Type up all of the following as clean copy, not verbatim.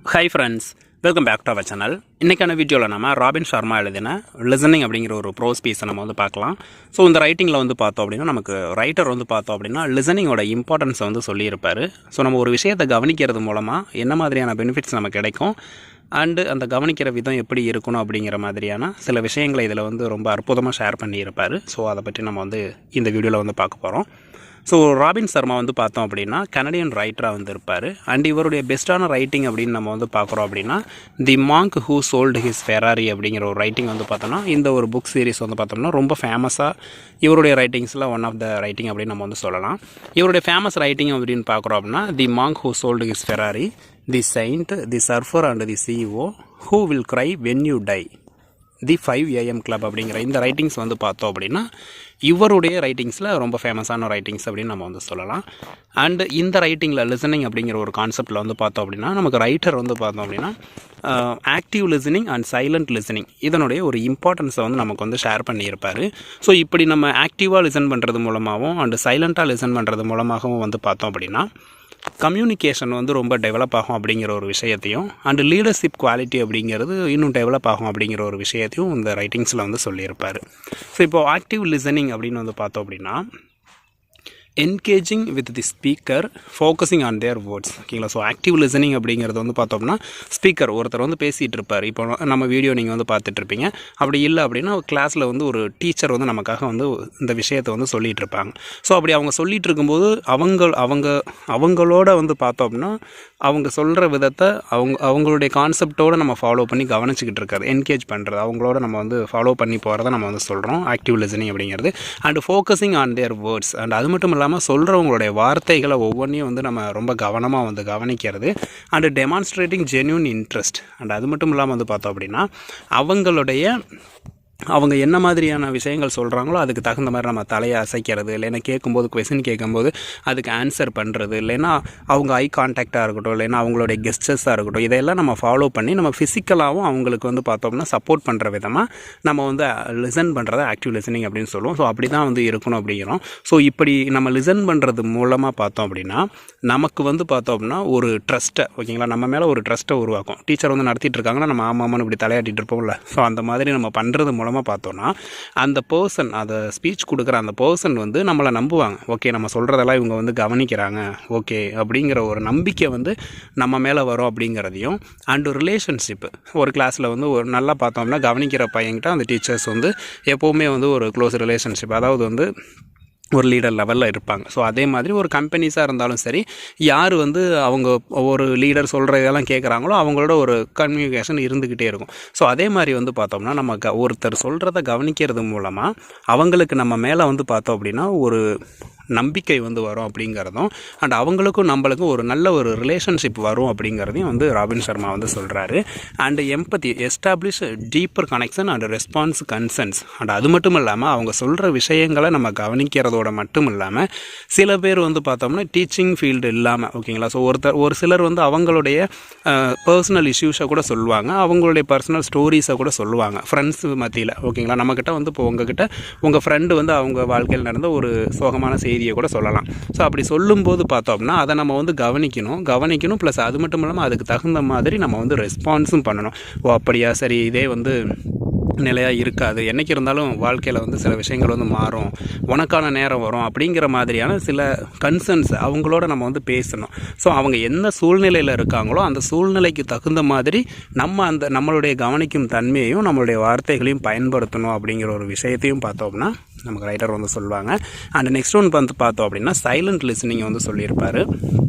Hi friends, welcome back to our channel. இன்றைக்கான வீடியோவில் நம்ம ராபின் சர்மா எழுதின லிசனிங் அப்படிங்கிற ஒரு ப்ரோஸ் பீஸை நம்ம வந்து பார்க்கலாம். ஸோ இந்த ரைட்டிங்கில் வந்து பார்த்தோம் அப்படின்னா நமக்கு ரைட்டர் வந்து பார்த்தோம் அப்படின்னா லிசனிங்கோட இம்பார்ட்டன்ஸை வந்து சொல்லியிருப்பார். ஸோ நம்ம ஒரு விஷயத்தை கவனிக்கிறது மூலமாக என்ன மாதிரியான பெனிஃபிட்ஸ் நமக்கு கிடைக்கும் அண்டு அந்த கவனிக்கிற விதம் எப்படி இருக்கணும் அப்படிங்கிற மாதிரியான சில விஷயங்களை இதில் வந்து ரொம்ப அற்புதமாக ஷேர் பண்ணியிருப்பார். ஸோ அதை பற்றி நம்ம வந்து இந்த வீடியோவில் வந்து பார்க்க போகிறோம். ஸோ ராபின் சர்மா வந்து பார்த்தோம் அப்படின்னா கனடியன் ரைட்டராக வந்து இருப்பார். அண்ட் இவருடைய பெஸ்ட்டான ரைட்டிங் அப்படின்னு நம்ம வந்து பார்க்குறோம் அப்படின்னா the monk who sold his Ferrari அப்படிங்கிற ஒரு ரைட்டிங் வந்து பார்த்தோம்னா இந்த ஒரு புக் சீரிஸ் வந்து பார்த்தோம்னா ரொம்ப ஃபேமஸாக இவருடைய ரைட்டிங்ஸில் ஒன் ஆஃப் த ரைட்டிங் அப்படின்னு நம்ம வந்து சொல்லலாம். இவருடைய ஃபேமஸ் ரைட்டிங் அப்படின்னு பார்க்குறோம் அப்படின்னா the monk who sold his Ferrari, the saint, the surfer and the CEO, who will cry when you die, the 5 AM club அப்படிங்கிற இந்த ரைட்டிங்ஸ் வந்து பார்த்தோம் அப்படின்னா இவருடைய ரைட்டிங்ஸில் ரொம்ப ஃபேமஸான ரைட்டிங்ஸ் அப்படின்னு நம்ம வந்து சொல்லலாம். அண்டு இந்த ரைட்டிங்கில் லிசனிங் அப்படிங்கிற ஒரு கான்செப்டில் வந்து பார்த்தோம் அப்படின்னா நமக்கு ரைட்டர் வந்து பார்த்தோம் அப்படின்னா active listening and silent listening இதனுடைய ஒரு இம்பார்ட்டன்ஸை வந்து நமக்கு வந்து ஷேர் பண்ணியிருப்பார். ஸோ இப்படி நம்ம ஆக்டிவாக லிசன் பண்ணுறது மூலமாகவும் அண்டு சைலண்ட்டாக லிசன் பண்ணுறது மூலமாகவும் வந்து பார்த்தோம் அப்படின்னா கம்யூனிகேஷன் வந்து ரொம்ப டெவலப் ஆகும் அப்படிங்கிற ஒரு விஷயத்தையும் அண்டு லீடர்ஷிப் குவாலிட்டி அப்படிங்கிறது இன்னும் டெவலப் ஆகும் அப்படிங்கிற ஒரு விஷயத்தையும் இந்த ரைட்டிங்ஸில் வந்து சொல்லியிருப்பார். ஸோ இப்போது ஆக்டிவ் லிசனிங் அப்படின்னு வந்து பார்த்தோம் அப்படின்னா engaging with the speaker focusing on their words. ஓகேங்களா. ஸோ ஆக்டிவ் லிசனிங் அப்படிங்கிறது வந்து பார்த்தோம்னா ஸ்பீக்கர் ஒருத்தர் வந்து பேசிகிட்டு இருப்பார். இப்போ நம்ம வீடியோ நீங்கள் வந்து பார்த்துட்ருப்பீங்க. அப்படி இல்லை அப்படின்னா கிளாஸில் வந்து ஒரு டீச்சர் வந்து நமக்காக வந்து இந்த விஷயத்தை வந்து சொல்லிகிட்டு இருப்பாங்க. ஸோ அப்படி அவங்க சொல்லிகிட்டு இருக்கும்போது அவங்களோட வந்து பார்த்தோம் அப்படின்னா அவங்க சொல்கிற விதத்தை அவங்களுடைய கான்செப்டோடு நம்ம ஃபாலோ பண்ணி கவனிச்சிக்கிட்டு இருக்காது, என்கேஜ் பண்ணுறது, அவங்களோட நம்ம வந்து ஃபாலோ பண்ணி போகிறத நம்ம வந்து சொல்கிறோம் ஆக்டிவ் லிசனிங் அப்படிங்கிறது. And focusing on their words and அது மட்டும் இல்லாமல் சொல்கிறவங்களுடைய வார்த்தைகளை ஒவ்வொன்றையும் வந்து நம்ம ரொம்ப கவனமாக வந்து கவனிக்கிறது. And demonstrating genuine interest and அது மட்டும் இல்லாமல் வந்து பார்த்தோம் அப்படின்னா அவங்க என்ன மாதிரியான விஷயங்கள் சொல்கிறாங்களோ அதுக்கு தகுந்த மாதிரி நம்ம தலையை அசைக்கிறது, இல்லைன்னா கேட்கும்போது கொஸ்டின் கேட்கும்போது அதுக்கு ஆன்சர் பண்ணுறது, இல்லைன்னா அவங்க ஐ கான்டாக்டாக இருக்கட்டும், இல்லைன்னா அவங்களுடைய கெஸ்டர்ஸாக இருக்கட்டும், இதையெல்லாம் நம்ம ஃபாலோ பண்ணி நம்ம ஃபிசிக்கலாகவும் அவங்களுக்கு வந்து பார்த்தோம்னா சப்போர்ட் பண்ணுற விதமாக நம்ம வந்து லிசன் பண்ணுறதை ஆக்டிவ் லிசனிங் அப்படின்னு சொல்லுவோம். ஸோ அப்படி தான் வந்து இருக்கணும் அப்படிங்கிறோம். ஸோ இப்படி நம்ம லிசன் பண்ணுறது மூலமாக பார்த்தோம் அப்படின்னா நமக்கு வந்து பார்த்தோம் அப்படின்னா ஒரு ட்ரஸ்ட்டை, ஓகேங்களா, நம்ம மேலே ஒரு ட்ரஸ்ட்டை உருவாக்கும். டீச்சர் வந்து நடத்திட்டு இருக்காங்கன்னா நம்ம ஆமாம்னு இப்படி தலையாட்டிகிட்டு இருப்போம்ல. ஸோ அந்த மாதிரி நம்ம பண்ணுறது மூலமாக பார்த்தோன்னா அந்த பர்சன், அதை ஸ்பீச் கொடுக்குற அந்த பர்சன் வந்து நம்மளை நம்புவாங்க. ஓகே, நம்ம சொல்கிறதெல்லாம் இவங்க வந்து கவனிக்கிறாங்க, ஓகே அப்படிங்கிற ஒரு நம்பிக்கை வந்து நம்ம மேலே வரும் அப்படிங்கிறதையும். அண்டு ரிலேஷன்ஷிப்பு, ஒரு கிளாஸில் வந்து ஒரு நல்லா பார்த்தோம்னா கவனிக்கிற பையன்கிட்ட அந்த டீச்சர்ஸ் வந்து எப்போவுமே வந்து ஒரு க்ளோஸ் ரிலேஷன்ஷிப், அதாவது வந்து ஒரு லீடர் லெவலில் இருப்பாங்க. ஸோ அதே மாதிரி ஒரு கம்பெனிஸாக இருந்தாலும் சரி, யார் வந்து அவங்க ஒரு லீடர் சொல்கிற இதெல்லாம் கேட்குறாங்களோ அவங்களோட ஒரு கம்யூனிகேஷன் இருந்துக்கிட்டே இருக்கும். ஸோ அதே மாதிரி வந்து பார்த்தோம்னா நம்ம ஒருத்தர் சொல்கிறத கவனிக்கிறது மூலமாக அவங்களுக்கு நம்ம மேலே வந்து பார்த்தோம் அப்படின்னா ஒரு நம்பிக்கை வந்து வரும் அப்படிங்கிறதும் அண்ட் அவங்களுக்கும் நம்மளுக்கும் ஒரு நல்ல ஒரு ரிலேஷன்ஷிப் வரும் அப்படிங்கிறதையும் வந்து ராபின் சர்மா வந்து சொல்கிறாரு. And empathy establish deeper connection and response concerns. And அது மட்டும் இல்லாமல் அவங்க சொல்கிற விஷயங்களை நம்ம கவனிக்கிறதோட மட்டும் இல்லாமல் சில பேர் வந்து பார்த்தோம்னா டீச்சிங் ஃபீல்டு இல்லாமல், ஓகேங்களா, ஸோ ஒரு சிலர் வந்து அவங்களுடைய பர்சனல் இஷ்யூஸை கூட சொல்லுவாங்க, அவங்களுடைய பர்சனல் ஸ்டோரிஸை கூட சொல்லுவாங்க ஃப்ரெண்ட்ஸ் மத்தியில், ஓகேங்களா. நம்மக்கிட்ட வந்து இப்போ உங்கள் ஃப்ரெண்டு வந்து அவங்க வாழ்க்கையில் நடந்த ஒரு சோகமான செய்தியை கூட சொல்லலாம். ஸோ அப்படி சொல்லும்போது பார்த்தோம்னா அதை நம்ம வந்து கவனிக்கணும் ப்ளஸ் அது மட்டும் இல்லாமல் அதுக்கு தகுந்த மாதிரி நம்ம வந்து ரெஸ்பான்ஸும் பண்ணணும். ஓ அப்படியா, சரி, இதே வந்து நிலையாக இருக்காது, என்றைக்கு இருந்தாலும் வாழ்க்கையில் வந்து சில விஷயங்கள் வந்து மாறும், உனக்கான நேரம் வரும் அப்படிங்கிற மாதிரியான சில கன்சர்ன்ஸ் அவங்களோட நம்ம வந்து பேசணும். ஸோ அவங்க எந்த சூழ்நிலையில் இருக்காங்களோ அந்த சூழ்நிலைக்கு தகுந்த மாதிரி நம்மளுடைய கவனிக்கும் தன்மையையும் நம்மளுடைய வார்த்தைகளையும் பயன்படுத்தணும் அப்படிங்கிற ஒரு விஷயத்தையும் பார்த்தோம்னா நமக்கு ரைட்டர் வந்து சொல்லுவாங்க. அண்ட் நெக்ஸ்ட் ஒன் வந்து பார்த்தோம் அப்படின்னா சைலண்ட் லிசனிங் வந்து சொல்லியிருப்பார்.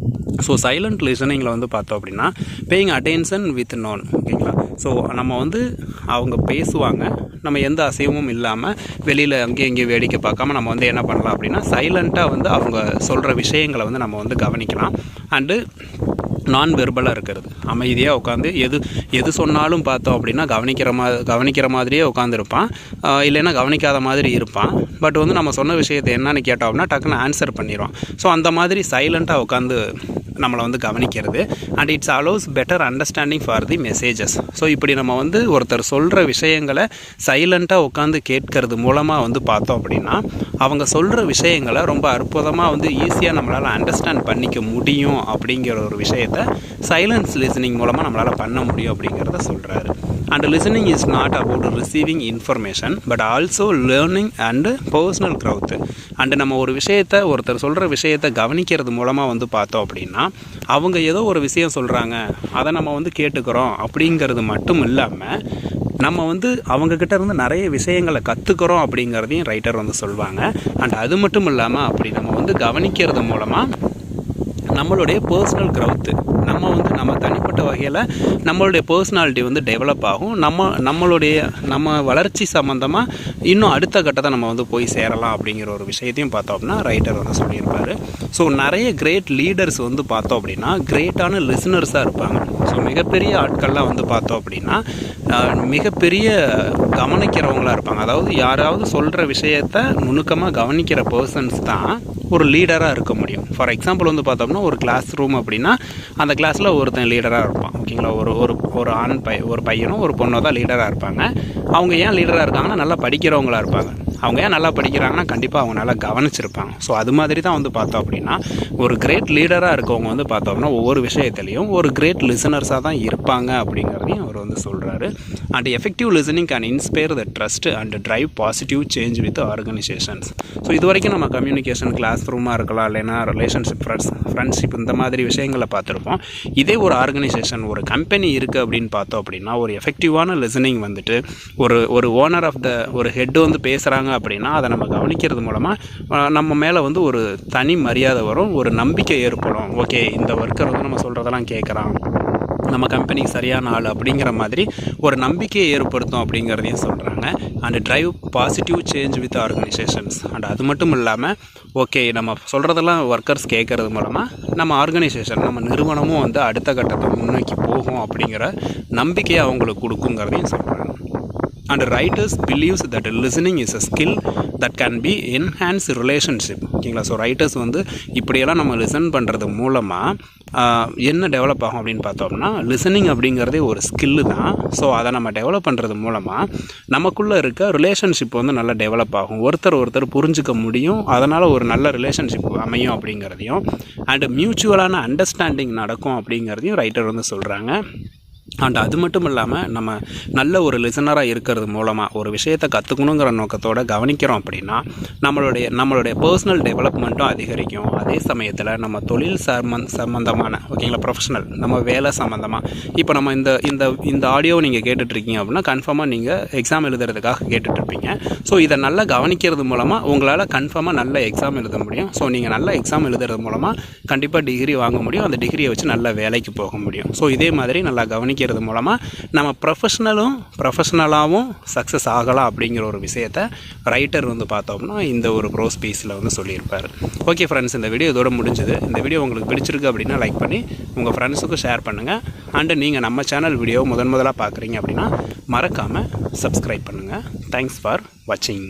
ஸோ சைலண்ட் லிசனிங்கில் வந்து பார்த்தோம் அப்படின்னா பேயிங் அட்டென்ஷன் வித் நோன், ஓகேங்களா. ஸோ நம்ம வந்து அவங்க பேசுவாங்க, நம்ம எந்த அசைவமும் இல்லாமல் வெளியில் அங்கேயும் இங்கேயும் வேடிக்கை பார்க்காம நம்ம வந்து என்ன பண்ணலாம் அப்படின்னா சைலண்ட்டாக வந்து அவங்க சொல்கிற விஷயங்களை வந்து நம்ம வந்து கவனிக்கலாம். அண்டு நான் வெர்பலாக இருக்கிறது, அமைதியாக உட்காந்து எது சொன்னாலும் பார்த்தோம் அப்படின்னா கவனிக்கிற மாதிரியே உட்காந்துருப்பான், இல்லைன்னா கவனிக்காத மாதிரி இருப்பான். பட் வந்து நம்ம சொன்ன விஷயத்தை என்னன்னு கேட்டோம் அப்படின்னா டக்குன்னு ஆன்சர் பண்ணிடுவான். ஸோ அந்த மாதிரி சைலண்ட்டாக உட்காந்து நம்மளை வந்து கவனிக்கிறது. And it's allows better understanding for the messages. So இப்படி நம்ம வந்து ஒருத்தர் சொல்கிற விஷயங்களை சைலண்ட்டாக உட்காந்து கேட்கறது மூலமாக வந்து பார்த்தோம் அப்படின்னா அவங்க சொல்கிற விஷயங்களை ரொம்ப அற்புதமாக வந்து ஈஸியாக நம்மளால் அண்டர்ஸ்டாண்ட் பண்ணிக்க முடியும் அப்படிங்கிற ஒரு விஷயத்தை சைலன்ஸ் லிசனிங் மூலமாக நம்மளால் பண்ண முடியும் அப்படிங்கிறத சொல்கிறாரு. And listening is not about receiving information but also learning and personal growth. And நம்ம ஒரு விஷயத்தை ஒருத்தர் சொல்கிற விஷயத்தை கவனிக்கிறது மூலமாக வந்து பார்த்தோம் அப்படின்னா அவங்க ஏதோ ஒரு விஷயம் சொல்கிறாங்க அதை நம்ம வந்து கேட்டுக்கிறோம் அப்படிங்கிறது மட்டும் இல்லாமல் நம்ம வந்து அவங்கக்கிட்ட இருந்து நிறைய விஷயங்களை கற்றுக்கிறோம் அப்படிங்கிறதையும் ரைட்டர் வந்து சொல்லுவாங்க. அண்ட் அது மட்டும் இல்லாமல் அப்படி நம்ம வந்து கவனிக்கிறது மூலமாக நம்மளுடைய பர்சனல் க்ரௌத்து நம்ம தனிப்பட்ட வகையில் நம்மளுடைய பர்சனாலிட்டி வந்து டெவலப் ஆகும். நம்ம வளர்ச்சி சம்மந்தமாக இன்னும் அடுத்த கட்டத்தை நம்ம வந்து போய் சேரலாம் அப்படிங்கிற ஒரு விஷயத்தையும் பார்த்தோம் அப்படின்னா ரைட்டர் வந்து சொல்லியிருப்பார். ஸோ நிறைய கிரேட் லீடர்ஸ் வந்து பார்த்தோம் அப்படின்னா கிரேட்டான லிசனர்ஸாக இருப்பாங்க. ஸோ மிகப்பெரிய ஆட்கள்லாம் வந்து பார்த்தோம் அப்படின்னா மிகப்பெரிய கவனிக்கிறவங்களாக இருப்பாங்க. அதாவது யாராவது சொல்கிற விஷயத்தை நுணுக்கமாக கவனிக்கிற பர்சன்ஸ் தான் ஒரு லீடராக இருக்க முடியும். ஃபார் எக்ஸாம்பிள் வந்து பார்த்தோம்னா ஒரு கிளாஸ் ரூம் அப்படின்னா அந்த கிளாஸில் ஒருத்தன் லீடராக இருப்பான். ஓகேங்களா, ஒரு பையனும் ஒரு பொண்ணோ தான் லீடராக இருப்பாங்க. அவங்க ஏன் லீடராக இருக்காங்கன்னா நல்லா படிக்கிறவங்களாக இருப்பாங்க. அவங்க ஏன் நல்லா படிக்கிறாங்கன்னா கண்டிப்பாக அவங்க நல்லா கவனிச்சிருப்பாங்க. ஸோ அது மாதிரி தான் வந்து பார்த்தோம் அப்படின்னா ஒரு கிரேட் லீடராக இருக்கவங்க வந்து பார்த்தோம்னா ஒவ்வொரு விஷயத்துலையும் ஒரு கிரேட் லிசனர்ஸாக தான் இருப்பாங்க அப்படிங்கிறதையும் அவர் வந்து சொல்கிறாரு. And effective listening can inspire the trust and drive positive change with organisations. So இது வரைக்கும் நம்ம கம்யூனிகேஷன் கிளாஸ் ரூமாக இருக்கலாம், இல்லைன்னா ரிலேஷன்ஷிப், ஃப்ரெண்ட்ஷிப், இந்த மாதிரி விஷயங்களை பார்த்துருப்போம். இதே ஒரு ஆர்கனைசேஷன் ஒரு கம்பெனி இருக்குது அப்படின்னு பார்த்தோம் அப்படின்னா ஒரு எஃபெக்டிவான லிசனிங் வந்துட்டு ஒரு ஓனர் ஆஃப் த ஒரு ஹெட் வந்து பேசுகிறாங்க அப்படின்னா அதை நம்ம கவனிக்கிறது மூலமாக நம்ம மேலே வந்து ஒரு தனி மரியாதை வரும், ஒரு நம்பிக்கை ஏற்படும். ஓகே, இந்த ஒர்க்கர் வந்து நம்ம சொல்கிறதெல்லாம் கேட்குறான், நம்ம கம்பெனிக்கு சரியான ஆள் அப்படிங்கிற மாதிரி ஒரு நம்பிக்கையை ஏற்படுத்தும் அப்படிங்கிறதையும் சொல்கிறாங்க. And drive positive change with organisations. And அது மட்டும் இல்லாமல் ஓகே நம்ம சொல்கிறதெல்லாம் ஒர்க்கர்ஸ் கேட்குறது மூலமாக நம்ம ஆர்கனைசேஷன், நம்ம நிறுவனமும் வந்து அடுத்த கட்டத்தை முன்னோக்கி போகும் அப்படிங்கிற நம்பிக்கையை அவங்களுக்கு கொடுக்குங்கிறதையும் சொல்கிறாங்க. And writers believes that listening is a skill that can be enhance relationship. ஓகேங்களா, ஸோ ரைட்டர்ஸ் வந்து இப்படியெல்லாம் நம்ம லிசன் பண்ணுறது மூலமாக என்ன டெவலப் ஆகும் அப்படின்னு பார்த்தோம்னா லிசனிங் அப்படிங்கிறதே ஒரு ஸ்கில்லு தான். ஸோ அதை நம்ம டெவலப் பண்ணுறது மூலமாக நமக்குள்ளே இருக்க ரிலேஷன்ஷிப் வந்து நல்லா டெவலப் ஆகும், ஒருத்தர் புரிஞ்சிக்க முடியும், அதனால் ஒரு நல்ல ரிலேஷன்ஷிப் அமையும் அப்படிங்கிறதையும் அண்ட் மியூச்சுவலான அண்டர்ஸ்டாண்டிங் நடக்கும் அப்படிங்கிறதையும் ரைட்டர் வந்து சொல்கிறாங்க. அண்ட் அது மட்டும் இல்லாமல் நம்ம நல்ல ஒரு லிசனராக இருக்கிறது மூலமாக ஒரு விஷயத்தை கற்றுக்கணுங்கிற நோக்கத்தோடு கவனிக்கிறோம் அப்படின்னா நம்மளுடைய பர்சனல் டெவலப்மெண்ட்டும் அதிகரிக்கும். அதே சமயத்தில் நம்ம தொழில் சம்மந்தமான ஓகேங்களா ப்ரொஃபஷனல் நம்ம வேலை சம்மந்தமாக இப்போ நம்ம இந்த ஆடியோவை நீங்கள் கேட்டுட்ருக்கீங்க அப்படின்னா கன்ஃபார்மாக நீங்கள் எக்ஸாம் எழுதுறதுக்காக கேட்டுட்ருப்பீங்க. ஸோ இதை நல்லா கவனிக்கிறது மூலமாக உங்களால் கன்ஃபார்மாக நல்ல எக்ஸாம் எழுத முடியும். ஸோ நீங்கள் நல்ல எக்ஸாம் எழுதுறது மூலமாக கண்டிப்பாக டிகிரி வாங்க முடியும், அந்த டிகிரியை வச்சு நல்ல வேலைக்கு போக முடியும். ஸோ இதே மாதிரி நல்லா கவனிக்கிறது மூலமாக நம்ம ப்ரொஃபஷனலாகவும் சக்ஸஸ் ஆகலாம் அப்படிங்கிற ஒரு விஷயத்தை ரைட்டர் வந்து பார்த்தோம்னா இந்த ஒரு ப்ரோஸ் பீஸில் வந்து சொல்லியிருப்பார். ஓகே ஃப்ரெண்ட்ஸ், இந்த வீடியோ இதோட முடிஞ்சது. இந்த வீடியோ உங்களுக்கு பிடிச்சிருக்கு அப்படின்னா லைக் பண்ணி உங்கள் ஃப்ரெண்ட்ஸுக்கும் ஷேர் பண்ணுங்கள். அண்டு நீங்கள் நம்ம சேனல் வீடியோ முதலாக பார்க்குறீங்க அப்படின்னா மறக்காமல் சப்ஸ்கிரைப் பண்ணுங்கள். தேங்க்ஸ் ஃபார் வாட்சிங்.